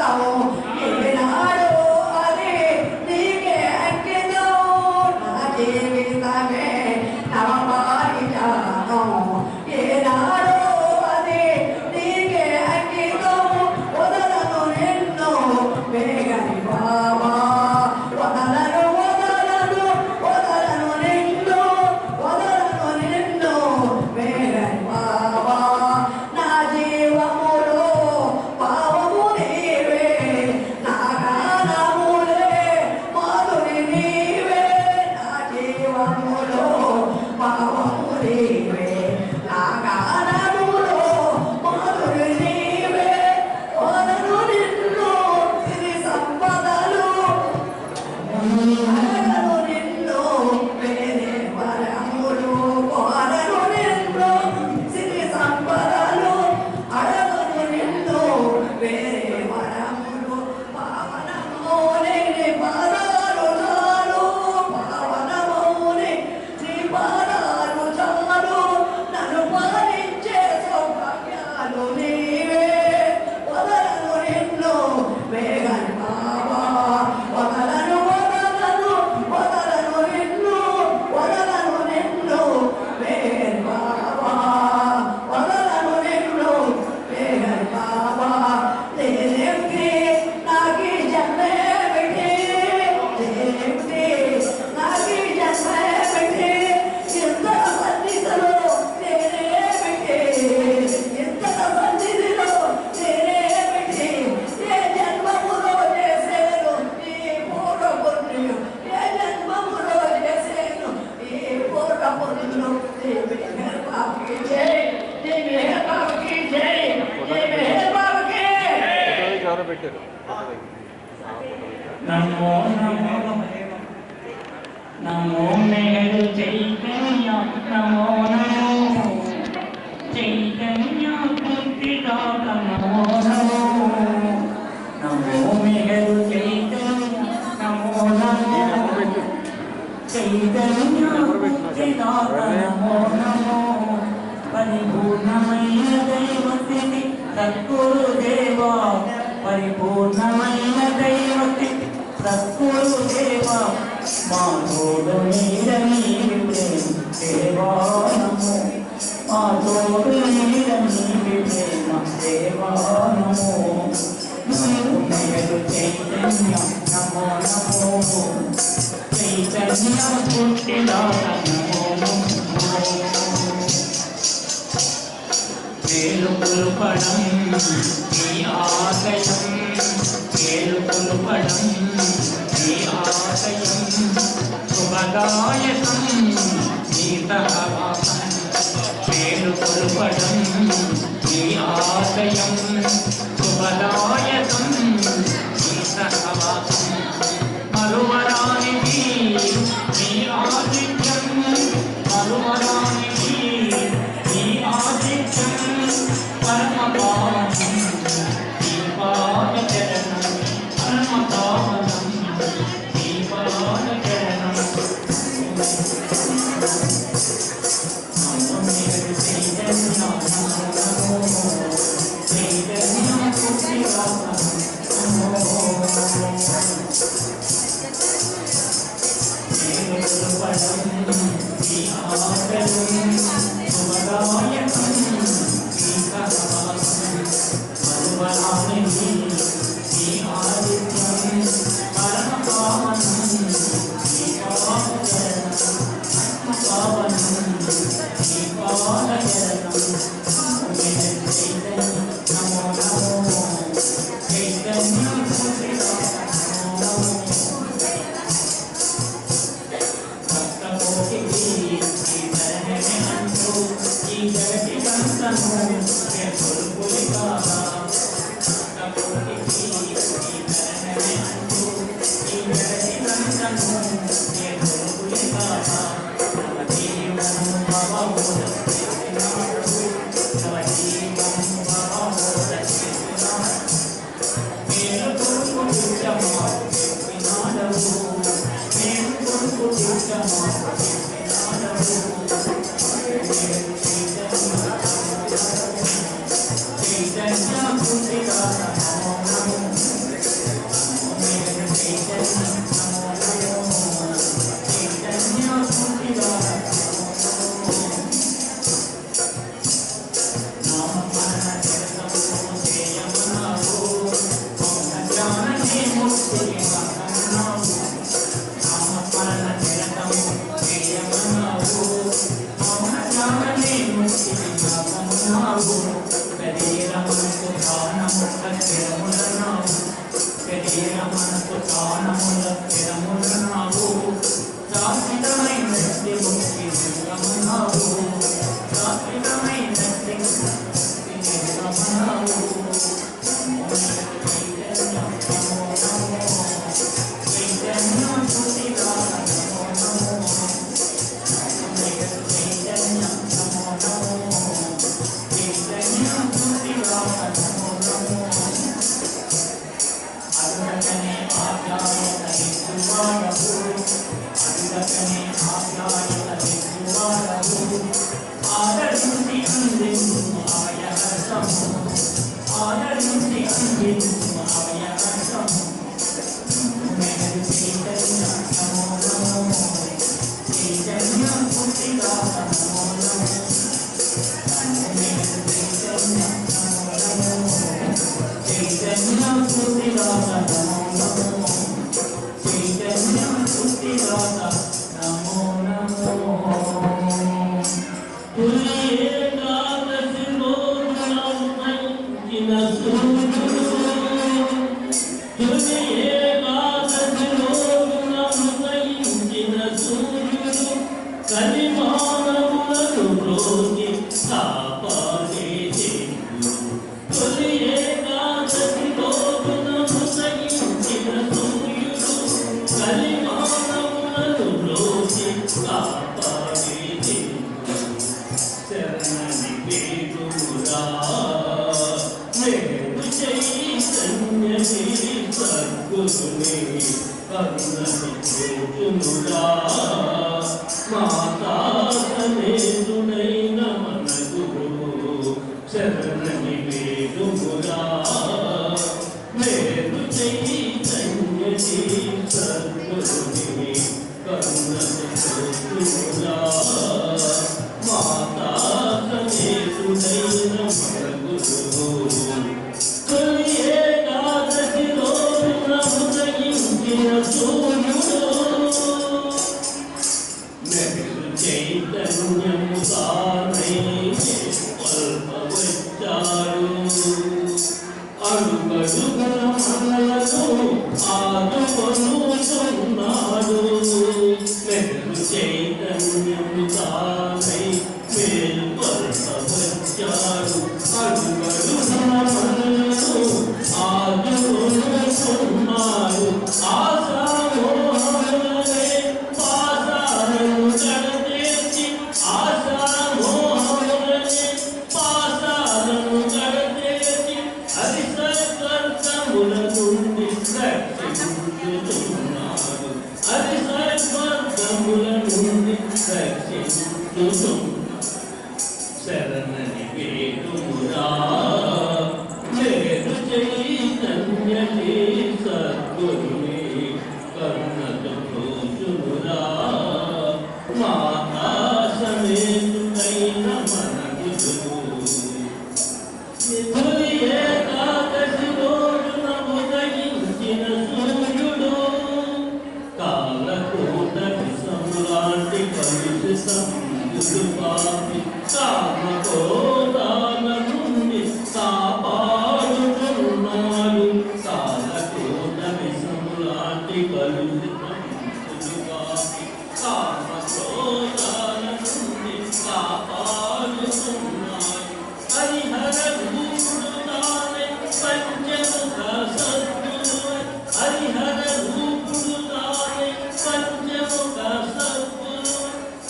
Namo Namo Namo Namo मेरु चैतन्य नमो नमो चैतन्य बुद्धिदात नमो नमो नमो मेरु चैतन्य नमो नमो चैतन्य बुद्धिदात नमो नमो परिपूर्णमय दैवस्थिति सद्गुरुदेवा परिपूर्णमय दैवस्थिति सद्गुरुदेवा माधोडु नीरनी प्रेम देवा नमो माधोडु नीरनी प्रेम देवा नमो नमो मेरु चैतन्य नमो नमो चैतन्य बुद्धिदात नमो नमो केलुपुलुपडं नी आशयं केलुपुलुपडं नी आशयं शुभदायकं नी सहवासं केलुपुलुपडं नी आशयं शुभदायकं नी सहवासं मरुवरानिधि नी आदित्यं मरुवरानिधि नी आदित्यं परम पावनं दीपान चरणं परम पावनं दीपान चरणं नमो मेरु चैतन्य नमो नमो चैतन्य बुद्धिदात नमो केलुपुलुपडं नी आशयं शुभदायकं मरुवरानिधि नी आदित्यं परम पावनं दीपान चरणं पावनं दीपान चरणं मेरु चैतन्य नमो नमो चैतन्य बुद्धिदात नमो भक्तकोटि की तरह में अंतु की जगति कंसन के बुलबुलिका भक्तकोटि की तरह में अंतु की जगति कंसन के बुलबुलिका नवजीवन भवो नवजीवन भवो रचितना मेरु तुमको जमा विनादो मेरु तुमको जमा विनादो चैतन्य बुद्धिदात नमो नमो मेरु चैतन्य नमो नमो चैतन्य बुद्धिदात नमो नाम मरण चरतं सेयं नमो मौन जानने मुक्ति नमो नाम मरण चरतं सेयं नमो मौन जानने मुक्ति नमो शरीरमनకు ధ్యానము స్థిరములనావు శరీరమనకు ధ్యానముల స్థిరములనావు శాశ్వతమైన ముక్తి నిరమనావు శాశ్వతమైన ముక్తి నిరమనావు నమో నమో చైతన్య బుద్ధిదాత నమో నమో చైతన్య నమో నమో చైతన్య బుద్ధిదాత నమో నమో అరుణకనే ఆజ్ఞాయత హితువారహు అరుణకనే ఆజ్ఞాయత హితువారహు ఆదరించి అందించు అవయహసము ఆదరించి అందించు అవయహసము పుట్టిరాత నమో నమో చైతన్యం పుట్టిరాత నమో నమో తొలి ఏకాదశి రోజున ఉదయించిన సూర్యుడు తొలి ఏకాదశి రోజున ఉదయించిన సూర్యుడు కలిమానములను రోజి కాపాడే దేవుడు తొలి ఏకాదశి రోజున ఉదయించిన సూర్యుడు కలిమానములను రోజి కాపాడే దేవుడు శరణని వేడురా మేలు చైతన్యమే సద్గురుని కరుణని చూచునురా మాతా సమేతుడైన మన గురువు శరణని వేడురా మేలు చైతన్యమే సద్గురుని కరుణని చూచునురా మాతా సమేతుడైన మన గురువు తొలి ఏకాదశి రోజున ఉదయించిన సూర్యుడు మెరుగు చైతన్యము తానై వచ్చాడు అడుగడుగున మనలను ఆదుకొనుచున్నాడు మెరుగు చైతన్యము తానై వచ్చాడు అడుగడుగున మనలను ఆదుకొనుచున్నాడు ఆశామోహములనే పాసాలను కడతేర్చి ఆశామోహములనే పాసాలను కడతేర్చి అది సర్వర్థముల నుండి రక్షించుతున్నాడు అది సర్వర్థముల నుండి రక్షించుతున్నాడు శరణని వేడురా మేలు చైతన్యమే సద్గురుని కరుణతో చూచునురా మాతా సమేతుడైన మన గురువు తొలి ఏకాదశి రోజున ఉదయించిన సూర్యుడు కాలకూట విషములాంటి కలుషితం పాపి కామకోదాల నుండి కాపాడుతున్నాడు కాలకూట విషములాంటి కలుషితం పాపి కామకోదాల నుండి కాపాడుతున్నాడు హరిహర రూపుడు తానే పంచముఖ సద్గురు హరిహర రూపుడు తానే పంచముఖ సద్గురు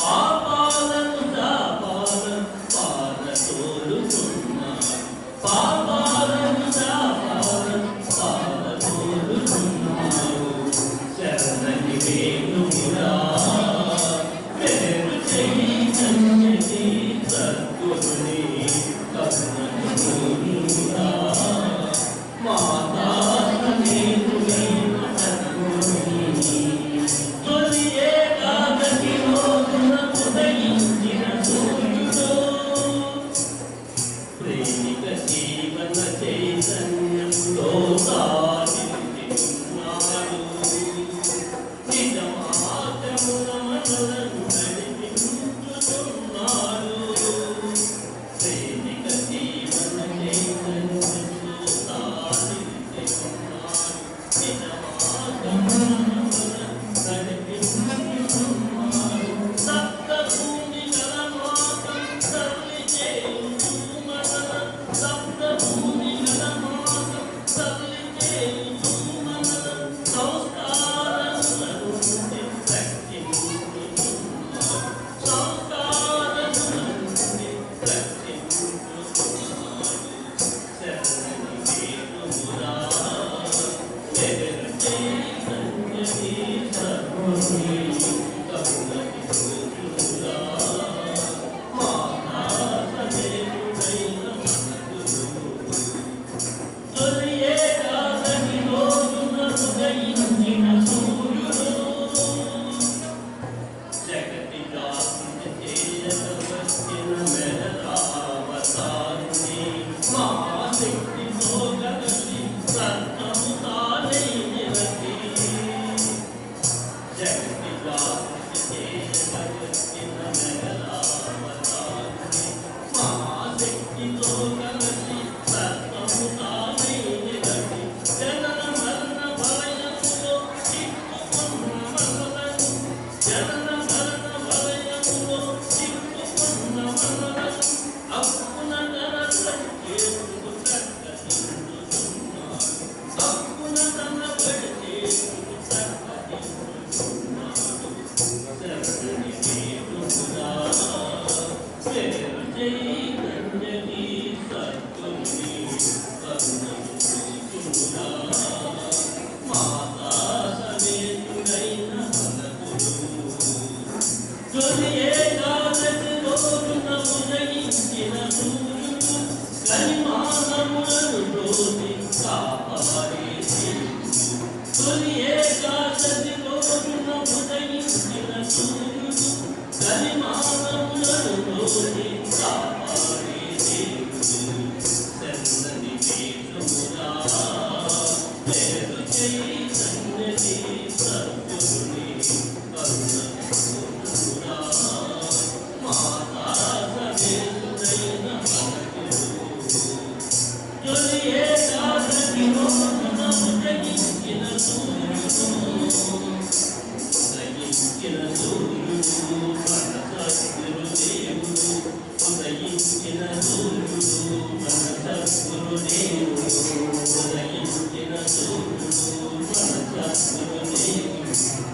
పాపాలను దాపాలను పారతోలుతున్నాడు పాపాలను దాపాలను పారతోలుతున్నాడు శరణని వేడురా మేలు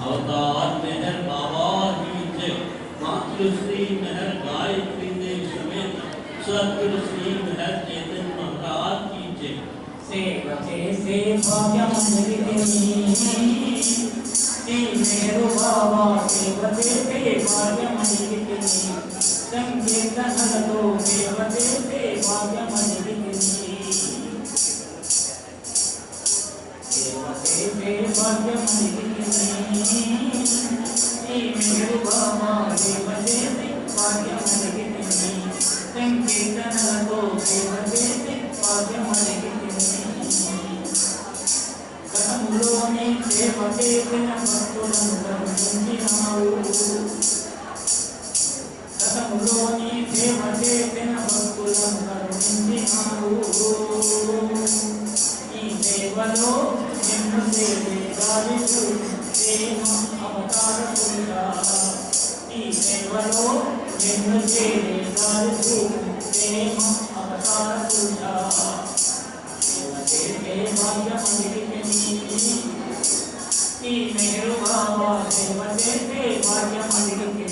अवतार मेहर बाबा की जय। मातृश्री मेहर गायत्री देव समेत सतगुरु श्री मेहर चेतन महाराज की जय। सेवते से भाग्यमंजरी मेरु बाबा सेवते से भाग्यमंजरी संकीर्तन तो सेवते से भाग्यमंजरी सेवते से भाग्यमंजरी मेरु बाबा सेवते से भाग्यमंजरी संकीर्तन तो सेवते से भाग्यमंजरी కథములోని సేవకేతన భక్తులను కరుణించినావు కథములోని సేవకేతన భక్తులను కరుణించినావు ఈ సేవలో నిన్ను సేవేదాలు ప్రేమ అవతార పురుషా ఈ సేవలో నిన్ను సేవేదాలు ప్రేమ అవతార పురుషా मेरु बाबा सेवते से भाग्यमंजरी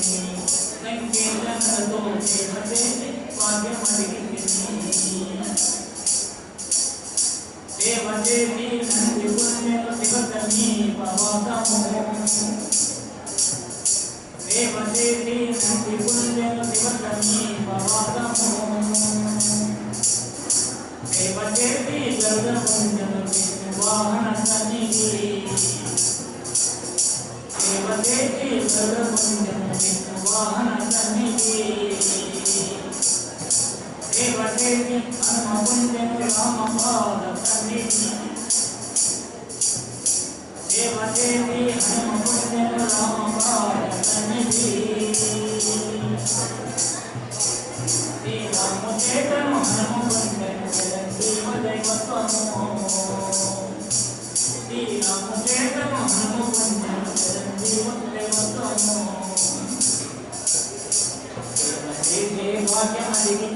संकीर्तन तो सेवते से भाग्यमंजरी सेवते भी नंदि पुण्य शिवतमी पवातमो सेवते भी नंदि पुण्य शिवतमी पवातमो सेवते भी गरुड़ पुण्य वाहन सन्निधि सेवते भी गरुड़ पुण्य वाहन सन्निधि सेवते भी हनुम पुण्य राम पाद सन्निधि सेवते भी हनुम पुण्य राम पाद सन्निधि श्री राम चेतन हनुम पुण्य दैवत्वमो श्री राम चेतन हनुम पुण्य दैवत्वमो सेवते भाग्यमंजरी